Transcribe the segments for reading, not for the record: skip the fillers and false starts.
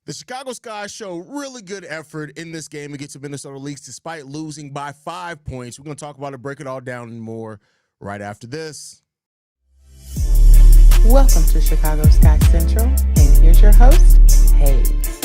The Chicago Sky show really good effort in this game against the Minnesota Lynx despite losing by 5 points. We're going to talk about it, break it all down and more right after this. Welcome to Chicago Sky Central, and here's your host, Haize.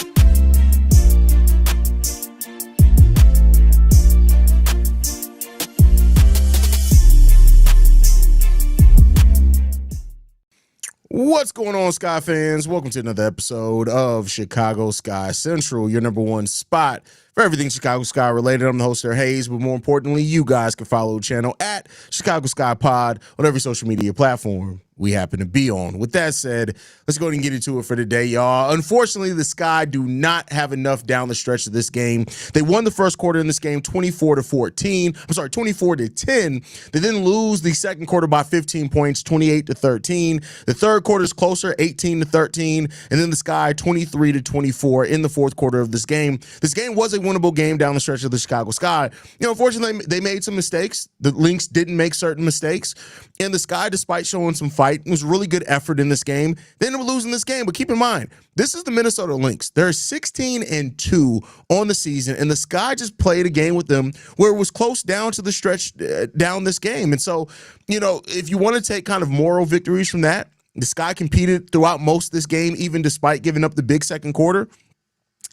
What's going on, Sky fans? Welcome to another episode of Chicago Sky Central, your number one spot for everything Chicago Sky related. I'm the host there, Haize, but more importantly, you guys can follow the channel at Chicago Sky Pod on every social media platform we happen to be on. With that said, let's go ahead and get into it for today, y'all. Unfortunately, the Sky do not have enough down the stretch of this game. They won the first quarter in this game 24-10. They then lose the second quarter by 15 points, 28-13. The third quarter is closer, 18-13, and then the Sky 23-24 in the fourth quarter of this game. This game was a winnable game down the stretch of the Chicago Sky. Unfortunately, they made some mistakes. The Lynx didn't make certain mistakes, and the Sky, despite showing some fight, it was really good effort in this game. They ended up losing this game, but keep in mind, this is the Minnesota Lynx. They're 16-2 on the season, and the Sky just played a game with them where it was close down to the stretch down this game. And so, if you want to take kind of moral victories from that, the Sky competed throughout most of this game, even despite giving up the big second quarter.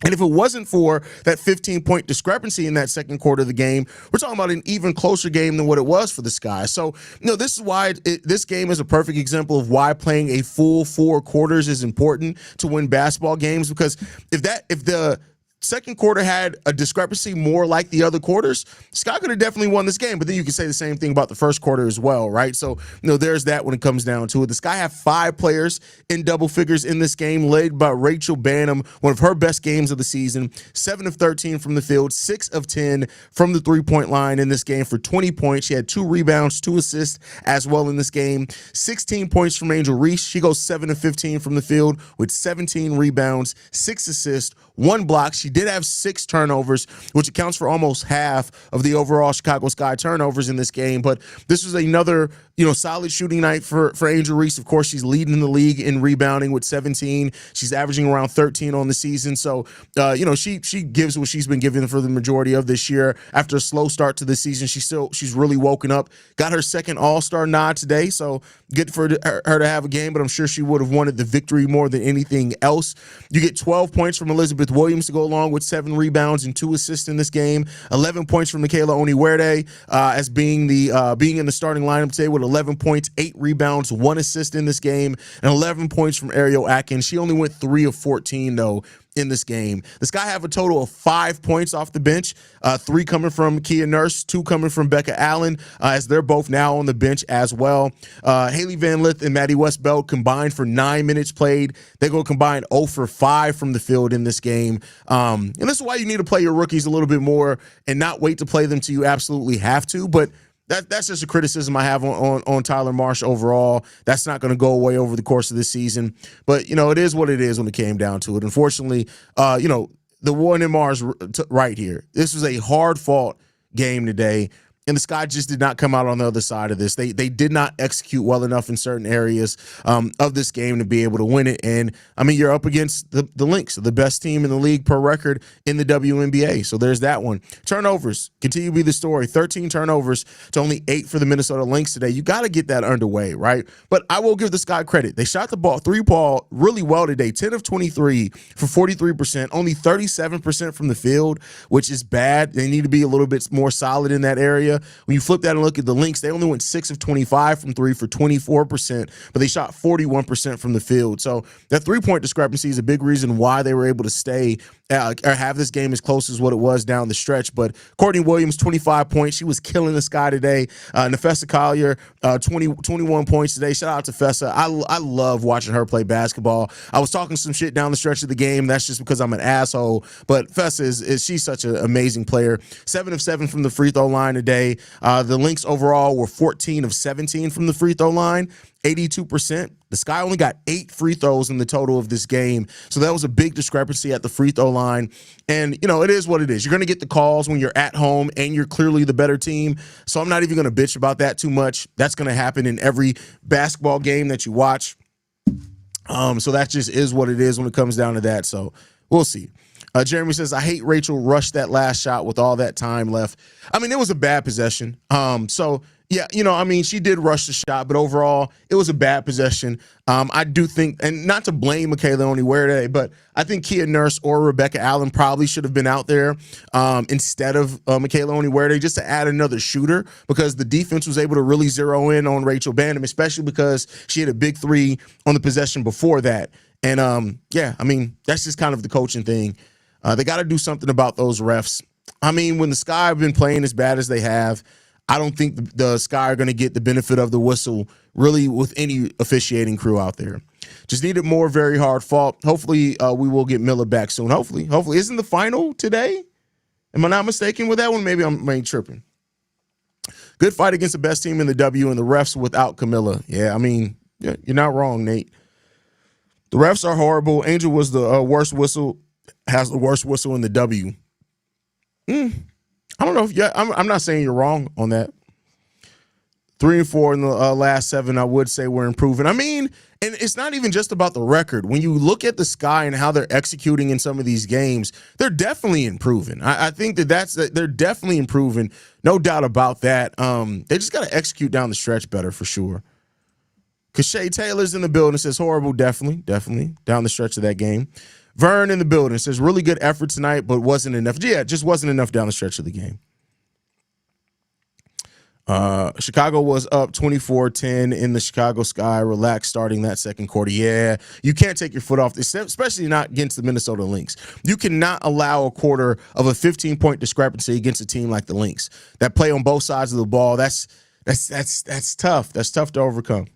And if it wasn't for that 15-point discrepancy in that second quarter of the game, we're talking about an even closer game than what it was for the Sky. So, this is why this game is a perfect example of why playing a full four quarters is important to win basketball games. Because if the second quarter had a discrepancy more like the other quarters, Scott could have definitely won this game. But then you can say the same thing about the first quarter as well, right? So, there's that when it comes down to it. The Sky have 5 players in double figures in this game, led by Rachel Banham, one of her best games of the season, 7 of 13 from the field, 6 of 10 from the three-point line in this game for 20 points. She had 2 rebounds, 2 assists as well in this game. 16 points from Angel Reese. She goes 7 of 15 from the field with 17 rebounds, 6 assists, 1 block. She did have 6 turnovers, which accounts for almost half of the overall Chicago Sky turnovers in this game. But this was another, solid shooting night for Angel Reese. Of course, she's leading the league in rebounding with 17. She's averaging around 13 on the season. So, she gives what she's been giving for the majority of this year. After a slow start to the season, she's really woken up. Got her second All-Star nod today, so good for her to have a game, but I'm sure she would have wanted the victory more than anything else. You get 12 points from Elizabeth Williams to go along with 7 rebounds and 2 assists in this game. 11 points from Michaela Oniwerde as being in the starting lineup today with 11 points, 8 rebounds, 1 assist in this game, and 11 points from Ariel Atkins. She only went 3 of 14 though in this game. The Sky have a total of 5 points off the bench, 3 coming from Kia Nurse, 2 coming from Becca Allen, as they're both now on the bench as well. Haley Van Lith and Maddie Westbelt combined for 9 minutes played. They go combined 0 for 5 from the field in this game. And this is why you need to play your rookies a little bit more and not wait to play them till you absolutely have to. But that's just a criticism I have on Tyler Marsh overall. That's not going to go away over the course of this season. But, it is what it is when it came down to it. Unfortunately, the one in Mars right here. This was a hard-fought game today. And the Sky just did not come out on the other side of this. They did not execute well enough in certain areas of this game to be able to win it. And, you're up against the Lynx, the best team in the league per record in the WNBA. So there's that one. Turnovers continue to be the story. 13 turnovers to only 8 for the Minnesota Lynx today. You got to get that underway, right? But I will give the Sky credit. They shot the three-ball really well today. 10 of 23 for 43%. Only 37% from the field, which is bad. They need to be a little bit more solid in that area. When you flip that and look at the Lynx, they only went 6 of 25 from 3 for 24%, but they shot 41% from the field. So that 3-point discrepancy is a big reason why they were able to stay or have this game as close as what it was down the stretch. But Courtney Williams, 25 points. She was killing the Sky today. Nafessa Collier, 21 points today. Shout out to Fessa. I love watching her play basketball. I was talking some shit down the stretch of the game. That's just because I'm an asshole. But Fessa she's such an amazing player. 7 of 7 from the free throw line today. The Lynx overall were 14 of 17 from the free throw line, 82%. The Sky only got 8 free throws in the total of this game. So that was a big discrepancy at the free throw line. And, it is what it is. You're going to get the calls when you're at home and you're clearly the better team. So I'm not even going to bitch about that too much. That's going to happen in every basketball game that you watch. So that just is what it is when it comes down to that. So We'll see. Jeremy says, I hate Rachel rushed that last shot with all that time left. I mean, it was a bad possession. So, yeah, she did rush the shot, but overall, it was a bad possession. I do think, and not to blame Michaela Onyewerede, but I think Kia Nurse or Rebecca Allen probably should have been out there instead of Michaela Onyewerede, just to add another shooter, because the defense was able to really zero in on Rachel Banham, especially because she had a big three on the possession before that. And, that's just kind of the coaching thing. They got to do something about those refs. I mean, when the Sky have been playing as bad as they have, I don't think the Sky are going to get the benefit of the whistle really with any officiating crew out there. Just needed more very hard fault. Hopefully, we will get Miller back soon. Hopefully. Isn't the final today? Am I not mistaken with that one? Maybe I'm tripping. Good fight against the best team in the W, and the refs without Camilla. Yeah, you're not wrong, Nate. The refs are horrible. Angel was the worst whistle. Has the worst whistle in the W. I don't know if I'm not saying you're wrong on that. 3 and 4 in the last 7, I would say we're improving. And it's not even just about the record. When you look at the Sky and how they're executing in some of these games, they're definitely improving. I think they're definitely improving. No doubt about that. They just got to execute down the stretch better for sure. Kashay Taylor's in the building, says horrible, definitely down the stretch of that game. Vern in the building says really good effort tonight, but wasn't enough. Yeah, it just wasn't enough down the stretch of the game. Chicago was up 24-10 in the Chicago Sky. Relaxed starting that second quarter. Yeah, you can't take your foot off this, especially not against the Minnesota Lynx. You cannot allow a quarter of a 15-point discrepancy against a team like the Lynx that play on both sides of the ball. That's tough. That's tough to overcome.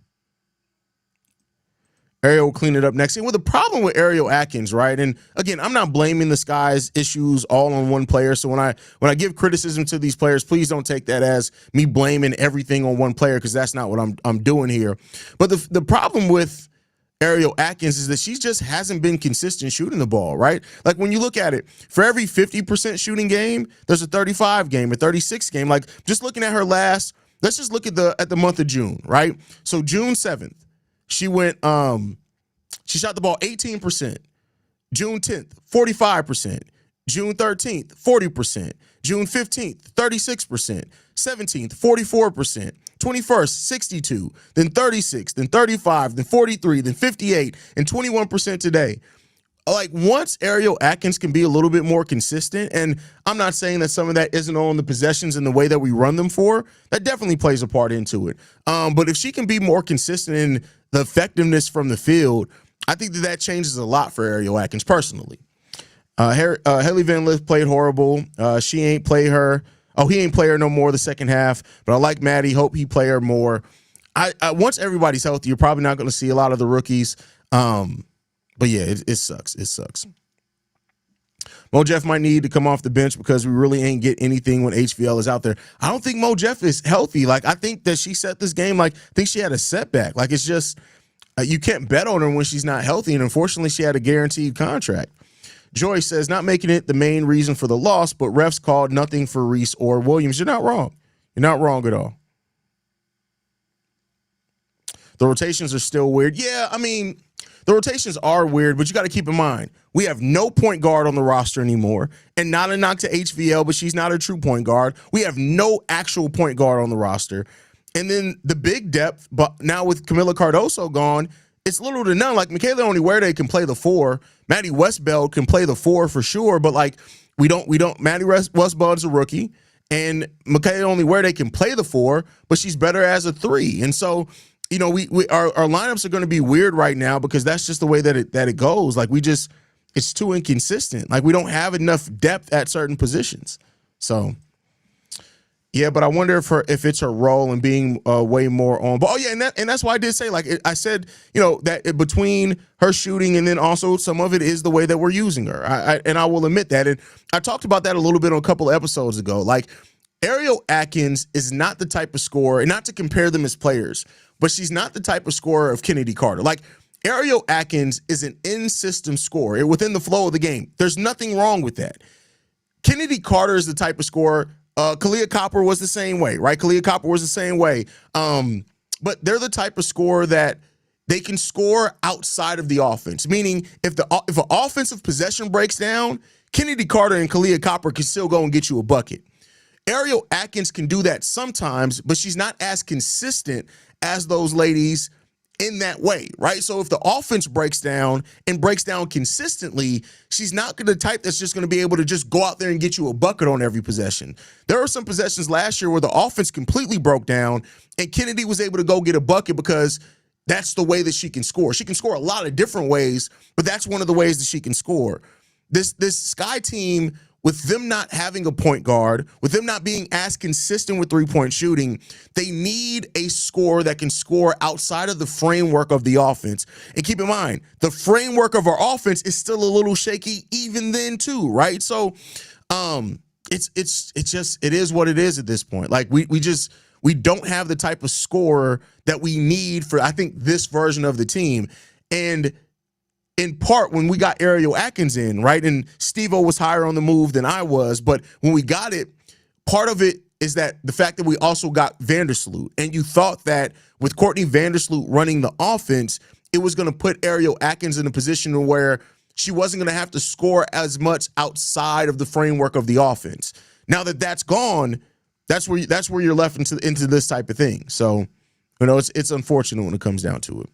Ariel will clean it up next. And with the problem with Ariel Atkins, right? And again, I'm not blaming the Sky's issues all on one player. So when I give criticism to these players, please don't take that as me blaming everything on one player, because that's not what I'm doing here. But the problem with Ariel Atkins is that she just hasn't been consistent shooting the ball, right? Like when you look at it, for every 50% shooting game, there's a 35 game, a 36 game. Like just looking at her let's just look at the month of June, right? So June 7th. She went, she shot the ball 18%. June 10th, 45%. June 13th, 40%. June 15th, 36%. 17th, 44%. 21st, 62. Then 36, then 35, then 43, then 58, and 21% today. Like once Ariel Atkins can be a little bit more consistent, and I'm not saying that some of that isn't on the possessions and the way that we run them for, that definitely plays a part into it. But if she can be more consistent in the effectiveness from the field, I think that changes a lot for Ariel Atkins personally. Haley Van Lith played horrible. She ain't play her. Oh, he ain't play her no more the second half. But I like Maddie. Hope he play her more. I once everybody's healthy, you're probably not going to see a lot of the rookies. But yeah, it sucks. It sucks. Mo Jeff might need to come off the bench because we really ain't get anything when HVL is out there. I don't think Mo Jeff is healthy. Like, I think that she set this game, like, I think she had a setback. Like, it's just, you can't bet on her when she's not healthy. And unfortunately, she had a guaranteed contract. Joy says, not making it the main reason for the loss, but refs called nothing for Reese or Williams. You're not wrong. You're not wrong at all. The rotations are still weird. Yeah, the rotations are weird, but you got to keep in mind, we have no point guard on the roster anymore, and not a knock to HVL, but she's not a true point guard. We have no actual point guard on the roster. And then the big depth, but now with Camila Cardoso gone, it's little to none. Like Michaela Onyewerede can play the 4. Maddie Westbeld can play the 4 for sure, but like we don't. Maddie Westbeld's a rookie, and Michaela Onyewerede can play the 4, but she's better as a 3. And so, our lineups are going to be weird right now because that's just the way that it goes. Like it's too inconsistent. Like we don't have enough depth at certain positions. So yeah, but I wonder if it's her role in being way more on. But and that's why I did say, like I said, that between her shooting and then also some of it is the way that we're using her. I will admit that, and I talked about that a little bit on a couple of episodes ago. Like Ariel Atkins is not the type of scorer, and not to compare them as players, but she's not the type of scorer of Kennedy Carter. Like Ariel Atkins is an in-system scorer within the flow of the game. There's nothing wrong with that. Kennedy Carter is the type of scorer. Kalia Copper was the same way, right? Kalia Copper was the same way. But they're the type of scorer that they can score outside of the offense. Meaning, if an offensive possession breaks down, Kennedy Carter and Kalia Copper can still go and get you a bucket. Ariel Atkins can do that sometimes, but she's not as consistent as those ladies in that way, right? So if the offense breaks down and breaks down consistently, she's not the type that's just going to be able to just go out there and get you a bucket on every possession. There were some possessions last year where the offense completely broke down and Kennedy was able to go get a bucket because that's the way that she can score. She can score a lot of different ways, but that's one of the ways that she can score. This Sky team, with them not having a point guard, with them not being as consistent with three-point shooting, they need a scorer that can score outside of the framework of the offense. And keep in mind, the framework of our offense is still a little shaky even then too, right? So it is what it is at this point. Like we don't have the type of scorer that we need for, I think, this version of the team. And in part, when we got Ariel Atkins in, right, and Steve-O was higher on the move than I was, but when we got it, part of it is that the fact that we also got Vandersloot, and you thought that with Courtney Vandersloot running the offense, it was going to put Ariel Atkins in a position where she wasn't going to have to score as much outside of the framework of the offense. Now that that's gone, that's where you're left into this type of thing. So, it's unfortunate when it comes down to it.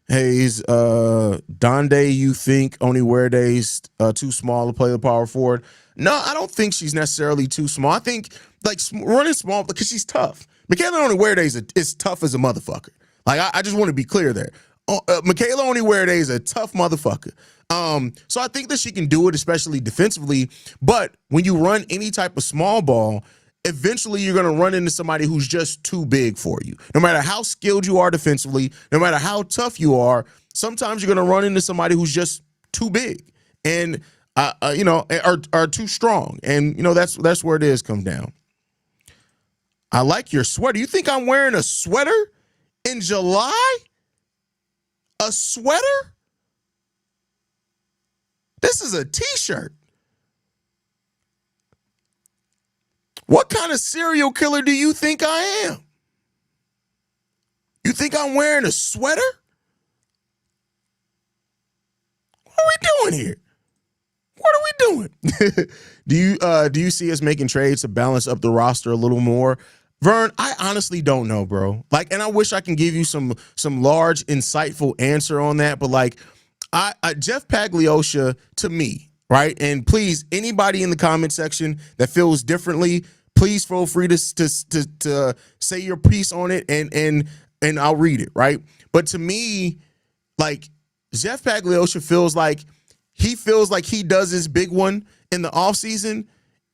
Haize, Donde, you think Oniwerde's too small to play the power forward? No, I don't think she's necessarily too small. I think running small because she's tough. Michaela Oniwerde is tough as a motherfucker. Like I just want to be clear there. Michaela Oniwerde is a tough motherfucker. So I think that she can do it, especially defensively. But when you run any type of small ball, eventually you're going to run into somebody who's just too big for you. No matter how skilled you are defensively, no matter how tough you are, sometimes you're going to run into somebody who's just too big and are too strong. And that's where it is come down. I like your sweater. You think I'm wearing a sweater in July? A sweater? This is a t-shirt. What kind of serial killer do you think I am? You think I'm wearing a sweater? What are we doing here? What are we doing? Do you see us making trades to balance up the roster a little more? Vern, I honestly don't know, bro. And I wish I can give you some large, insightful answer on that, but Jeff Pagliocca, to me, right? And please, anybody in the comment section that feels differently, please feel free to say your piece on it, and I'll read it, right? But to me, Jeff Pagliocca feels like he does his big one in the offseason,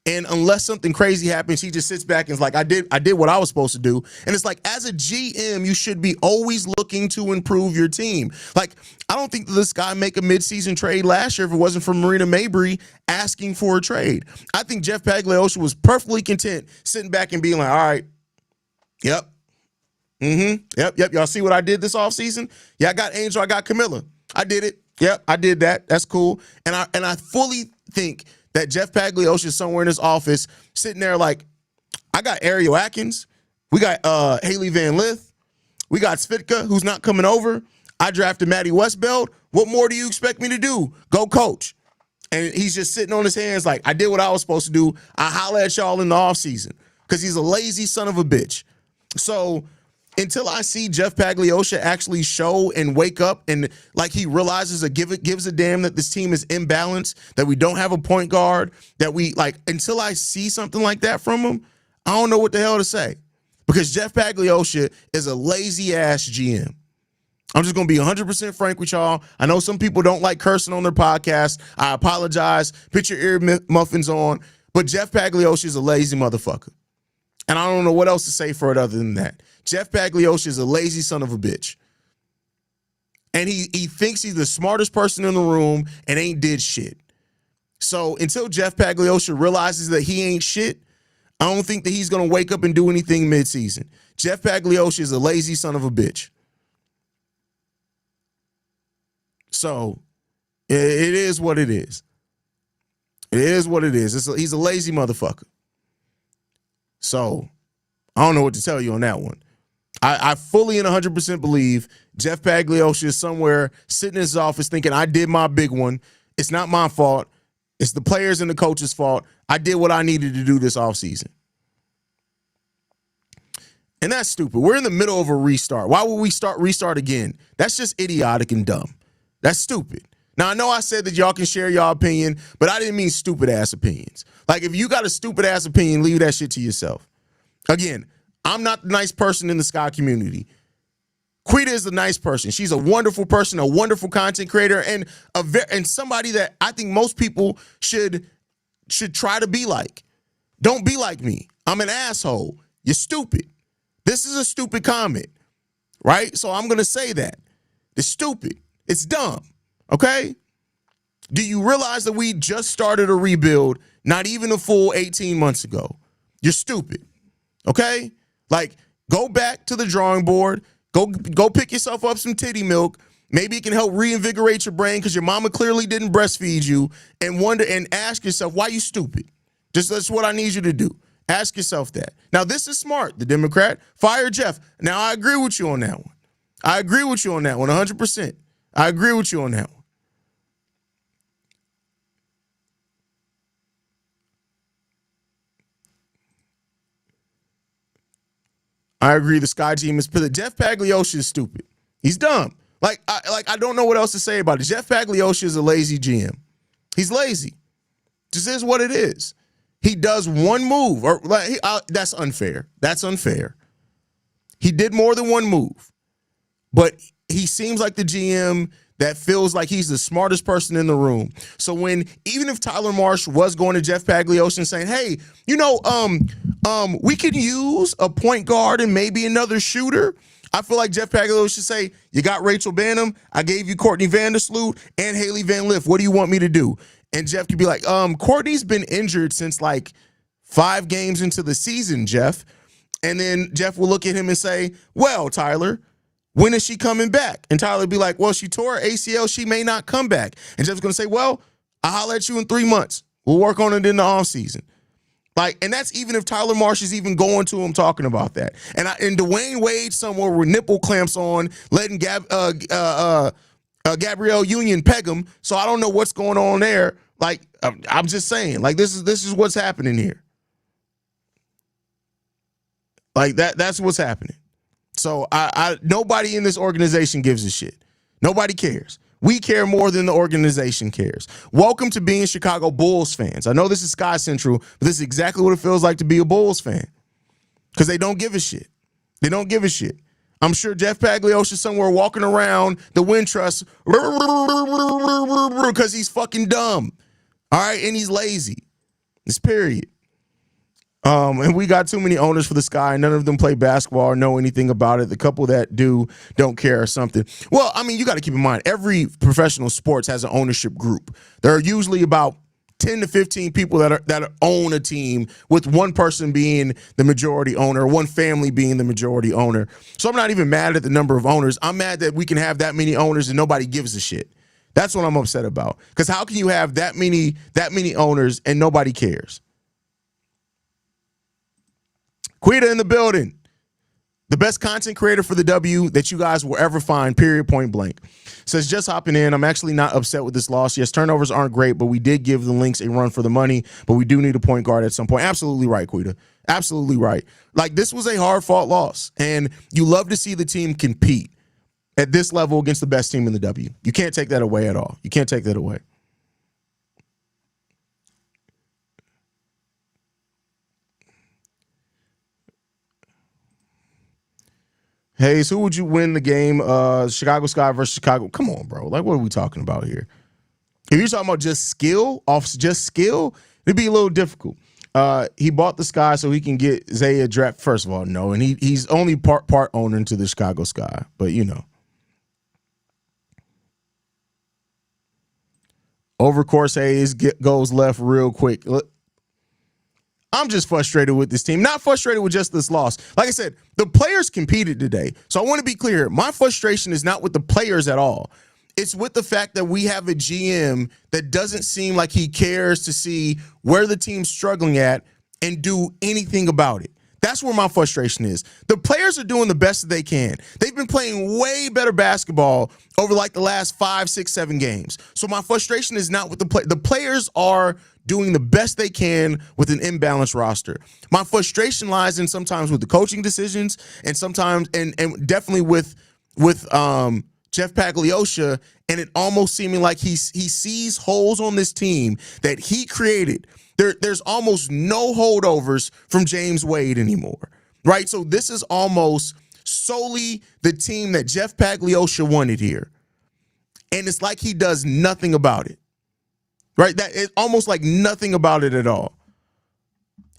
and unless something crazy happens, he just sits back and is like, I did what I was supposed to do. And it's like, as a GM, you should be always looking to improve your team. I don't think that this guy make a midseason trade last year if it wasn't for Marina Mabry asking for a trade. I think Jeff Pagliocca was perfectly content sitting back and being like, all right, yep, yep. Y'all see what I did this offseason? Yeah, I got Angel, I got Camilla. I did it. Yep, I did that. That's cool. And I fully think that Jeff Pagliocca is somewhere in his office sitting there like, I got Ariel Atkins. We got Haley Van Lith. We got Svitka, who's not coming over. I drafted Maddie Westbeld. What more do you expect me to do? Go coach. And he's just sitting on his hands like, I did what I was supposed to do. I holla at y'all in the offseason because he's a lazy son of a bitch. So until I see Jeff Pagliocca actually show and wake up and he realizes or gives a damn that this team is imbalanced, that we don't have a point guard, that we until I see something like that from him, I don't know what the hell to say. Because Jeff Pagliocca is a lazy ass GM. I'm just going to be 100% frank with y'all. I know some people don't like cursing on their podcast. I apologize. Put your ear muffins on. But Jeff Pagliocca is a lazy motherfucker. And I don't know what else to say for it other than that. Jeff Pagliocca is a lazy son of a bitch. And he thinks he's the smartest person in the room and ain't did shit. So until Jeff Pagliocca realizes that he ain't shit, I don't think that he's going to wake up and do anything midseason. Jeff Pagliocca is a lazy son of a bitch. So it is what it is. It is what it is. He's a lazy motherfucker. So I don't know what to tell you on that one. I fully and 100% believe Jeff Pagliocca is somewhere sitting in his office thinking, I did my big one. It's not my fault. It's the players and the coach's fault. I did what I needed to do this offseason. And that's stupid. We're in the middle of a restart. Why would we restart again? That's just idiotic and dumb. That's stupid. Now, I know I said that y'all can share y'all opinion, but I didn't mean stupid-ass opinions. Like, if you got a stupid-ass opinion, leave that shit to yourself. Again, I'm not the nice person in the Sky community. Quita is the nice person. She's a wonderful person, a wonderful content creator, and somebody that I think most people should try to be like. Don't be like me. I'm an asshole. You're stupid. This is a stupid comment, right? So I'm going to say that. It's stupid. It's dumb, okay? Do you realize that we just started a rebuild not even a full 18 months ago? You're stupid, okay? Like, go back to the drawing board. Go pick yourself up some titty milk. Maybe it can help reinvigorate your brain because your mama clearly didn't breastfeed you, and wonder and ask yourself, why you stupid? That's what I need you to do. Ask yourself that. Now, this is smart. The Democrat, fire Jeff. Now, I agree with you on that one. I agree with you on that one 100%. I agree with you on that one. I agree. The Sky team is Jeff Pagliocca is stupid. He's dumb. I don't know what else to say about it. Jeff Pagliocca is a lazy GM. He's lazy. This is what it is. He does one move, or that's unfair. That's unfair. He did more than one move, but he seems like the GM that feels like he's the smartest person in the room. So even if Tyler Marsh was going to Jeff Pagliocca and saying, "Hey, we could use a point guard and maybe another shooter," I feel like Jeff Pagliocca should say, "You got Rachel Banham. I gave you Courtney Vandersloot and Haley Van Lith. What do you want me to do?" And Jeff could be like, Courtney's been injured since like 5 games into the season, Jeff. And then Jeff will look at him and say, "Well, Tyler, when is she coming back?" And Tyler would be like, "Well, she tore her ACL. She may not come back." And Jeff's going to say, "Well, I'll holler at you in 3 months. We'll work on it in the offseason." And that's even if Tyler Marsh is even going to him talking about that. And Dwayne Wade somewhere with nipple clamps on, letting Gabrielle Union peg him. So I don't know what's going on there. I'm just saying, this is what's happening here. That's what's happening. So nobody in this organization gives a shit. Nobody cares. We care more than the organization cares. Welcome to being Chicago Bulls fans. I know this is Sky Central, but this is exactly what it feels like to be a Bulls fan. Because they don't give a shit. They don't give a shit. I'm sure Jeff Pagliocca is somewhere walking around the Wintrust because he's fucking dumb. All right, and he's lazy. It's period. And we got too many owners for the Sky. None of them play basketball or know anything about it. The couple that do don't care or something. Well, I mean, you got to keep in mind, every professional sports has an ownership group. There are usually about 10 to 15 people that own a team, with one person being the majority owner, one family being the majority owner. So I'm not even mad at the number of owners. I'm mad that we can have that many owners and nobody gives a shit. That's what I'm upset about. Because how can you have that many owners and nobody cares? Quita in the building. The best content creator for the W that you guys will ever find, period, point blank. Says, just hopping in. I'm actually not upset with this loss. Yes, turnovers aren't great, but we did give the Lynx a run for the money, but we do need a point guard at some point. Absolutely right, Quita. Absolutely right. This was a hard-fought loss, and you love to see the team compete at this level against the best team in the W. You can't take that away at all. You can't take that away. Haize, who would you win the game? Chicago Sky versus Chicago. Come on, bro. What are we talking about here? If you're talking about just skill, it'd be a little difficult. He bought the Sky so he can get Zaya draft. First of all, no, and he's only part owner into the Chicago Sky, but over course, Haize goes left real quick. I'm just frustrated with this team. Not frustrated with just this loss. Like I said, the players competed today. So I want to be clear. My frustration is not with the players at all. It's with the fact that we have a GM that doesn't seem like he cares to see where the team's struggling at and do anything about it. That's where my frustration is. The players are doing the best that they can. They've been playing way better basketball over like the last 5, 6, 7 games. So my frustration is not with the play. The players are doing the best they can with an imbalanced roster. My frustration lies in sometimes with the coaching decisions and sometimes and definitely with Jeff Pagliocca, and it almost seeming like he sees holes on this team that he created. There's almost no holdovers from James Wade anymore, right? So this is almost solely the team that Jeff Pagliocca wanted here. And it's like he does nothing about it, right? That it's almost like nothing about it at all.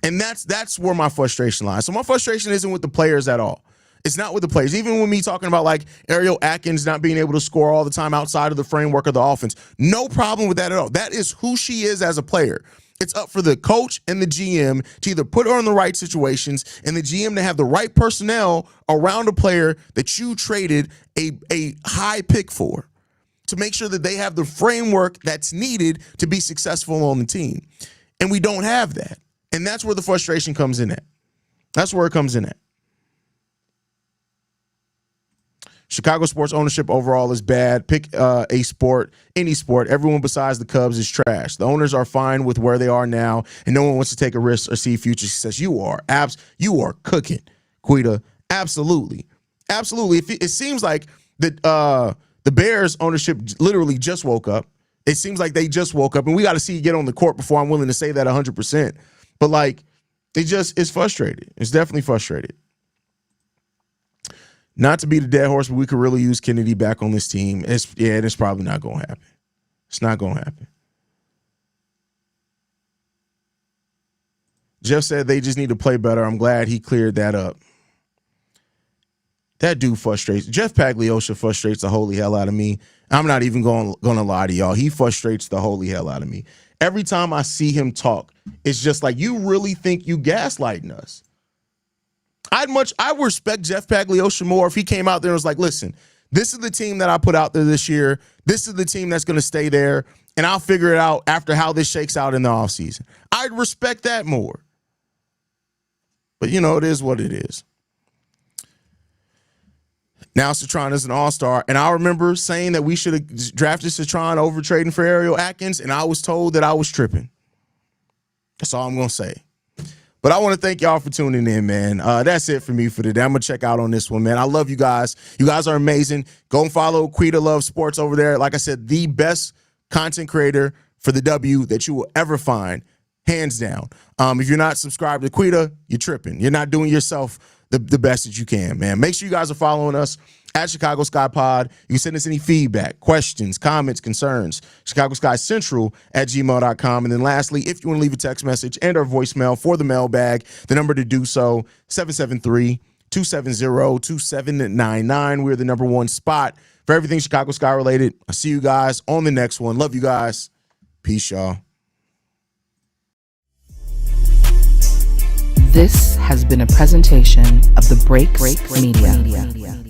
And that's where my frustration lies. So my frustration isn't with the players at all. It's not with the players. Even with me talking about like Ariel Atkins not being able to score all the time outside of the framework of the offense, no problem with that at all. That is who she is as a player. It's up for the coach and the GM to either put her in the right situations and the GM to have the right personnel around a player that you traded a high pick for, to make sure that they have the framework that's needed to be successful on the team. And we don't have that. And that's where the frustration comes in at. That's where it comes in at. Chicago sports ownership overall is bad. Pick a sport, any sport. Everyone besides the Cubs is trash. The owners are fine with where they are now, and no one wants to take a risk or see future success. You are cooking, Quita. Absolutely. It seems like the Bears ownership literally just woke up. It seems like they just woke up, and we got to see you get on the court before I'm willing to say that 100%. But like, it's frustrated. It's definitely frustrated. Not to be the dead horse, but we could really use Kennedy back on this team. It's probably not going to happen. It's not going to happen. Jeff said they just need to play better. I'm glad he cleared that up. That dude frustrates. Jeff Pagliocca frustrates the holy hell out of me. I'm not even going to lie to y'all. He frustrates the holy hell out of me. Every time I see him talk, it's just like, you really think you gaslighting us? I respect Jeff Pagliocca more if he came out there and was like, listen, this is the team that I put out there this year. This is the team that's going to stay there, and I'll figure it out after how this shakes out in the offseason. I'd respect that more. But, it is what it is. Now Citron is an all-star, and I remember saying that we should have drafted Citron over trading for Ariel Atkins, and I was told that I was tripping. That's all I'm going to say. But I want to thank y'all for tuning in, man. That's it for me for today. I'm going to check out on this one, man. I love you guys. You guys are amazing. Go and follow Quita Love Sports over there. Like I said, the best content creator for the W that you will ever find, hands down. If you're not subscribed to Quita, you're tripping. You're not doing yourself the best that you can, man. Make sure you guys are following us at Chicago Sky Pod. You can send us any feedback, questions, comments, concerns, Chicago Sky Central at gmail.com. And then lastly, if you want to leave a text message and or voicemail for the mailbag, the number to do so, 773-270-2799. We're the #1 spot for everything Chicago Sky related. I'll see you guys on the next one. Love you guys. Peace, y'all. This has been a presentation of the Break Media.